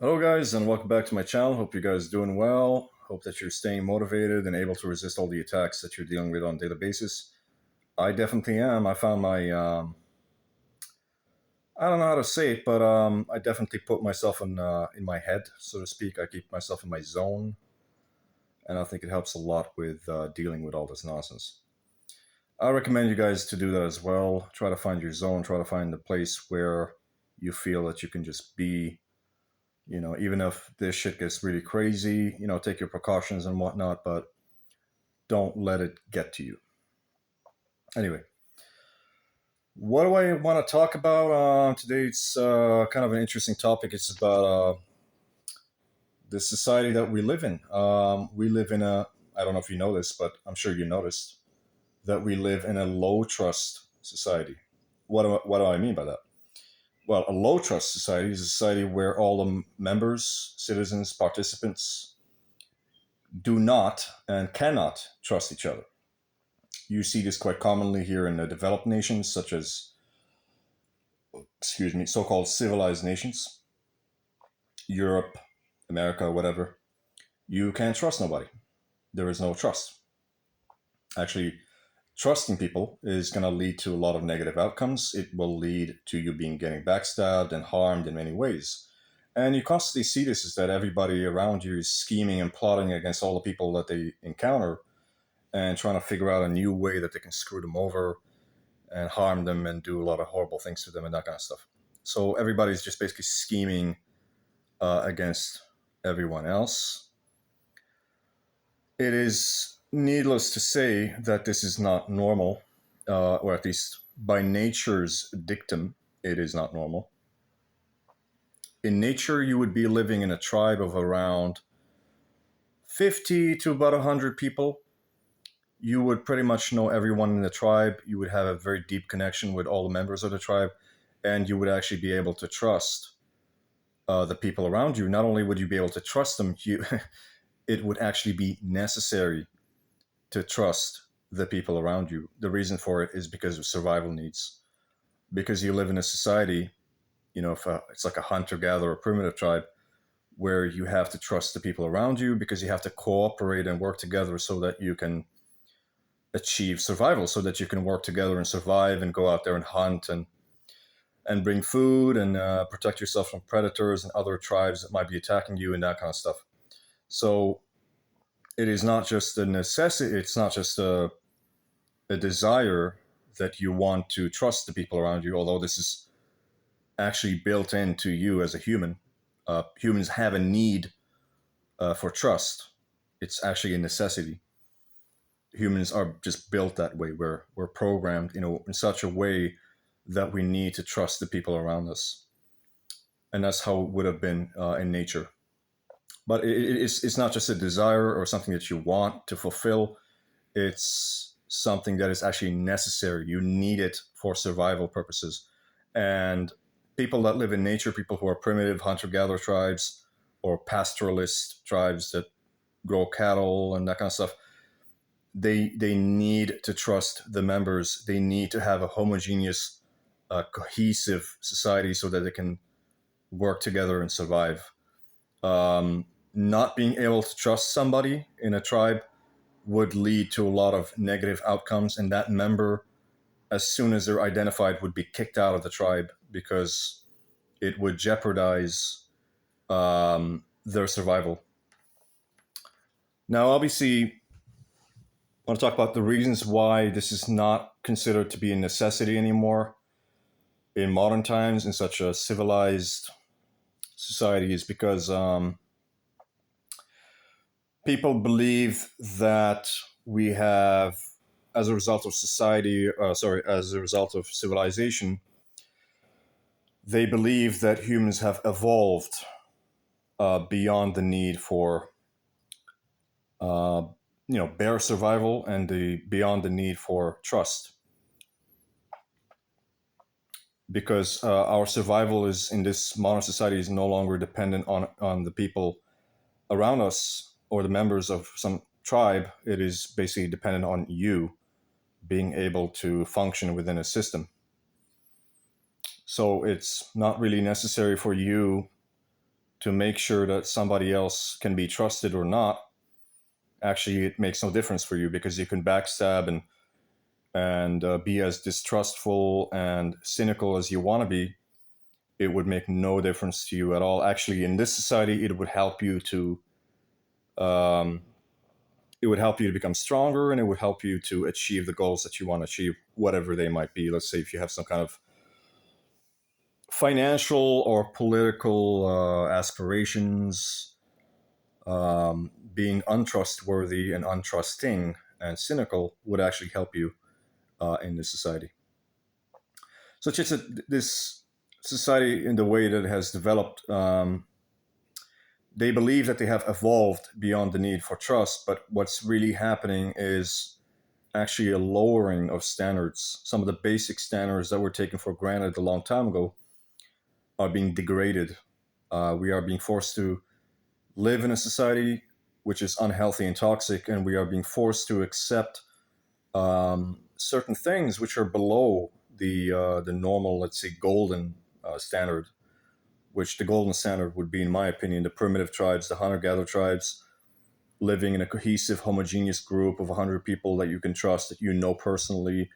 Hello, guys, and welcome back to my channel. Hope you guys are doing well. Hope that you're staying motivated and able to resist all the attacks that you're dealing with on a daily basis. I definitely am. I found I don't know how to say it, but I definitely put myself in my head, so to speak. I keep myself in my zone, and I think it helps a lot with dealing with all this nonsense. I recommend you guys to do that as well. Try to find your zone. Try to find the place where you feel that you can just be. Even if this shit gets really crazy, take your precautions and whatnot, but don't let it get to you. Anyway, what do I want to talk about today? It's kind of an interesting topic. It's about the society that we live in. We live in I don't know if you know this, but I'm sure you noticed that we live in a low trust society. What do I mean by that? Well, a low trust society is a society where all the members, citizens, participants do not and cannot trust each other. You see this quite commonly here in the developed nations, such as, so-called civilized nations, Europe, America, whatever. You can't trust nobody. There is no trust. Actually, trusting people is going to lead to a lot of negative outcomes. It will lead to you getting backstabbed and harmed in many ways. And you constantly see this is that everybody around you is scheming and plotting against all the people that they encounter and trying to figure out a new way that they can screw them over and harm them and do a lot of horrible things to them and that kind of stuff. So everybody's just basically scheming against everyone else. It is needless to say that this is not normal, or at least by nature's dictum, it is not normal. In nature, you would be living in a tribe of around 50 to about 100 people. You would pretty much know everyone in the tribe. You would have a very deep connection with all the members of the tribe, and you would actually be able to trust the people around you. Not only would you be able to trust them, it would actually be necessary to trust the people around you. The reason for it is because of survival needs. Because you live in a society, if it's like a hunter-gatherer primitive tribe, where you have to trust the people around you because you have to cooperate and work together so that you can achieve survival, so that you can work together and survive and go out there and hunt and bring food and protect yourself from predators and other tribes that might be attacking you and that kind of stuff. So it is not just a necessity. It's not just a desire that you want to trust the people around you, although this is actually built into you as a human. Humans have a need for trust. It's actually a necessity. Humans are just built that way. We're programmed, in such a way that we need to trust the people around us, and that's how it would have been in nature. But it's not just a desire or something that you want to fulfill. It's something that is actually necessary. You need it for survival purposes. And people that live in nature, people who are primitive hunter-gatherer tribes or pastoralist tribes that grow cattle and that kind of stuff, they need to trust the members. They need to have a homogeneous, cohesive society so that they can work together and survive. Not being able to trust somebody in a tribe would lead to a lot of negative outcomes, and that member, as soon as they're identified, would be kicked out of the tribe because it would jeopardize their survival. Now, obviously, I want to talk about the reasons why this is not considered to be a necessity anymore in modern times in such a civilized society is because people believe that we have, as a result of as a result of civilization, they believe that humans have evolved beyond the need for, uh, bare survival and beyond the need for trust. Because our survival is in this modern society is no longer dependent on the people around us or the members of some tribe. It is basically dependent on you being able to function within a system. So it's not really necessary for you to make sure that somebody else can be trusted or not, actually it makes no difference for you, because you can backstab and be as distrustful and cynical as you want to be. It would make no difference to you at all. Actually, in this society, it would help you to um, become stronger, and it would help you to achieve the goals that you want to achieve, whatever they might be. Let's say if you have some kind of financial or political aspirations, being untrustworthy and untrusting and cynical would actually help you in this society. So it's just this society, in the way that it has developed, they believe that they have evolved beyond the need for trust, but what's really happening is actually a lowering of standards. Some of the basic standards that were taken for granted a long time ago are being degraded. We are being forced to live in a society which is unhealthy and toxic, and we are being forced to accept certain things which are below the normal, let's say, golden standard. Which the golden standard would be, in my opinion, the primitive tribes, the hunter-gatherer tribes, living in a cohesive, homogeneous group of 100 people that you can trust, that you know personally,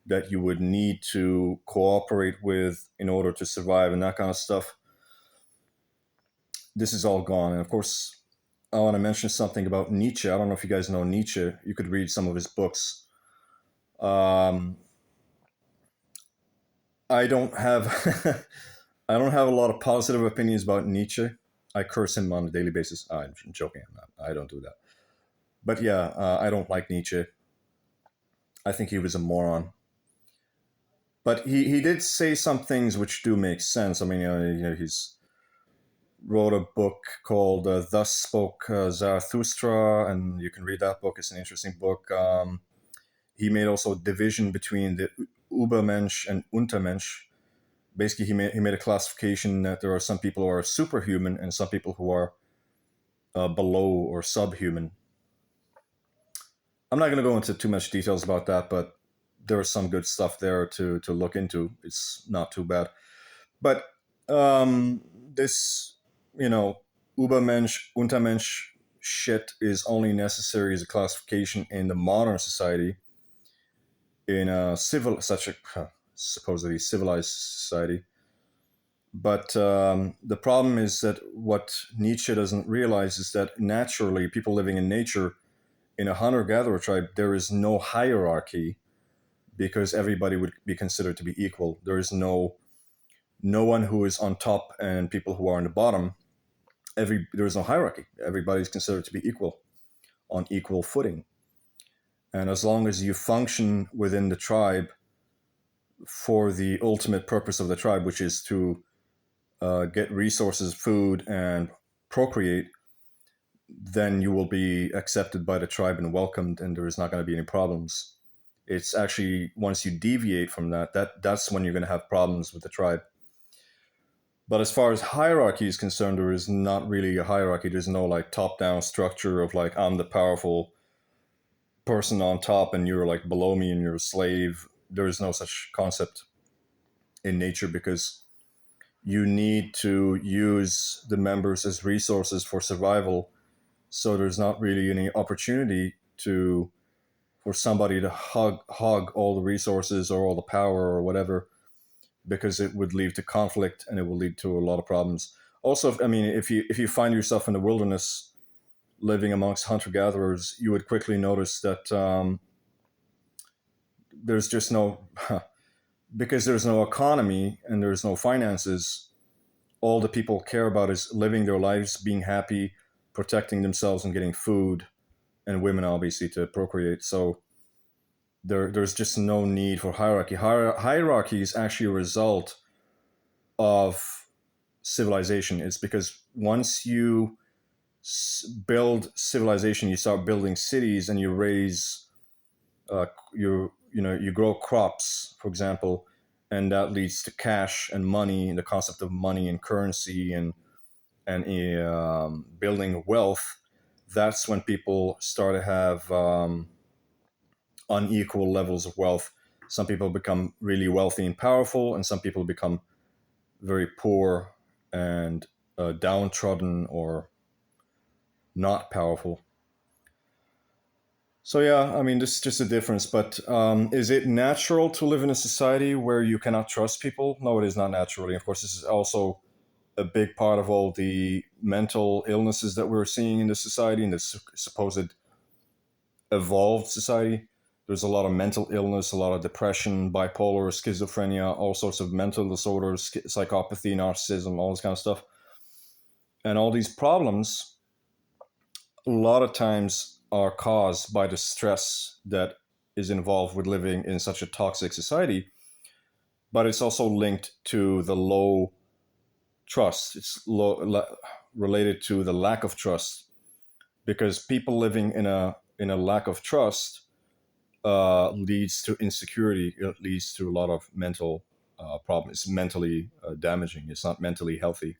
that you would need to cooperate with in order to survive, and that kind of stuff. This is all gone. And of course, I want to mention something about Nietzsche. I don't know if you guys know Nietzsche. You could read some of his books. I don't have I don't have a lot of positive opinions about Nietzsche. I curse him on a daily basis. I'm joking. I don't do that. But yeah, I don't like Nietzsche. I think he was a moron. But he did say some things which do make sense. I mean, he's wrote a book called "Thus Spoke Zarathustra," and you can read that book. It's an interesting book. He made also a division between the Übermensch and Untermensch. Basically, he made a classification that there are some people who are superhuman and some people who are below or subhuman. I'm not going to go into too much details about that, but there's some good stuff there to look into. It's not too bad. But this, Übermensch, Untermensch shit is only necessary as a classification in the modern society, in a such a supposedly civilized society. But the problem is that what Nietzsche doesn't realize is that naturally, people living in nature, in a hunter-gatherer tribe, there is no hierarchy, because everybody would be considered to be equal. There is no one who is on top and people who are on the bottom. There is no hierarchy. Everybody is considered to be equal, on equal footing. And as long as you function within the tribe for the ultimate purpose of the tribe, which is to get resources, food, and procreate, then you will be accepted by the tribe and welcomed, and there is not going to be any problems. It's actually once you deviate from that's when you're going to have problems with the tribe. But as far as hierarchy is concerned, there is not really a hierarchy. There's no like top-down structure of like, I'm the powerful person on top and you're like below me and you're a slave. There is no such concept in nature, because you need to use the members as resources for survival. So there's not really any opportunity for somebody to hog all the resources or all the power or whatever, because it would lead to conflict and it will lead to a lot of problems. Also, I mean, if you find yourself in the wilderness living amongst hunter-gatherers, you would quickly notice that there's just no because there's no economy and there's no finances. All the people care about is living their lives, being happy, protecting themselves, and getting food, and women obviously to procreate. So there's just no need for hierarchy. Hierarchy is actually a result of civilization. It's because once you build civilization, you start building cities, and you raise, you grow crops, for example, and that leads to cash and money, and the concept of money and currency and building wealth. That's when people start to have unequal levels of wealth. Some people become really wealthy and powerful, and some people become very poor and downtrodden or not powerful. So yeah, I mean, this is just a difference. But is it natural to live in a society where you cannot trust people? No, it is not naturally. Of course, this is also a big part of all the mental illnesses that we're seeing in the society, in this supposed evolved society. There's a lot of mental illness, a lot of depression, bipolar, schizophrenia, all sorts of mental disorders, psychopathy, narcissism, all this kind of stuff. And all these problems, a lot of times, are caused by the stress that is involved with living in such a toxic society. But it's also linked to the low trust. It's related to the lack of trust, because people living in a lack of trust leads to insecurity. It leads to a lot of mental problems. It's mentally damaging. It's not mentally healthy.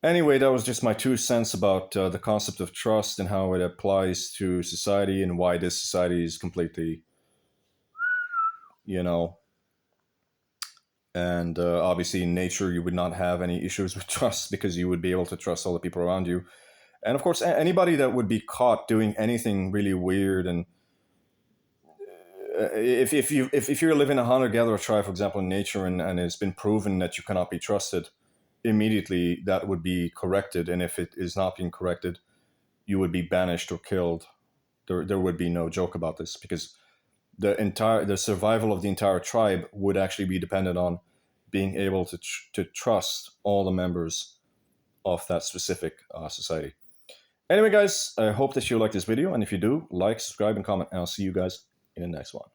Anyway, that was just my 2 cents about the concept of trust and how it applies to society and why this society is completely, you know, and obviously in nature you would not have any issues with trust because you would be able to trust all the people around you. And of course, anybody that would be caught doing anything really weird, and if you're living a hunter gatherer tribe, for example, in nature, and it's been proven that you cannot be trusted, immediately that would be corrected. And if it is not being corrected, you would be banished or killed. There would be no joke about this, because the survival of the entire tribe would actually be dependent on being able to trust all the members of that specific society. Anyway, guys, I hope that you like this video, and if you do, like, subscribe, and comment, and I'll see you guys in the next one.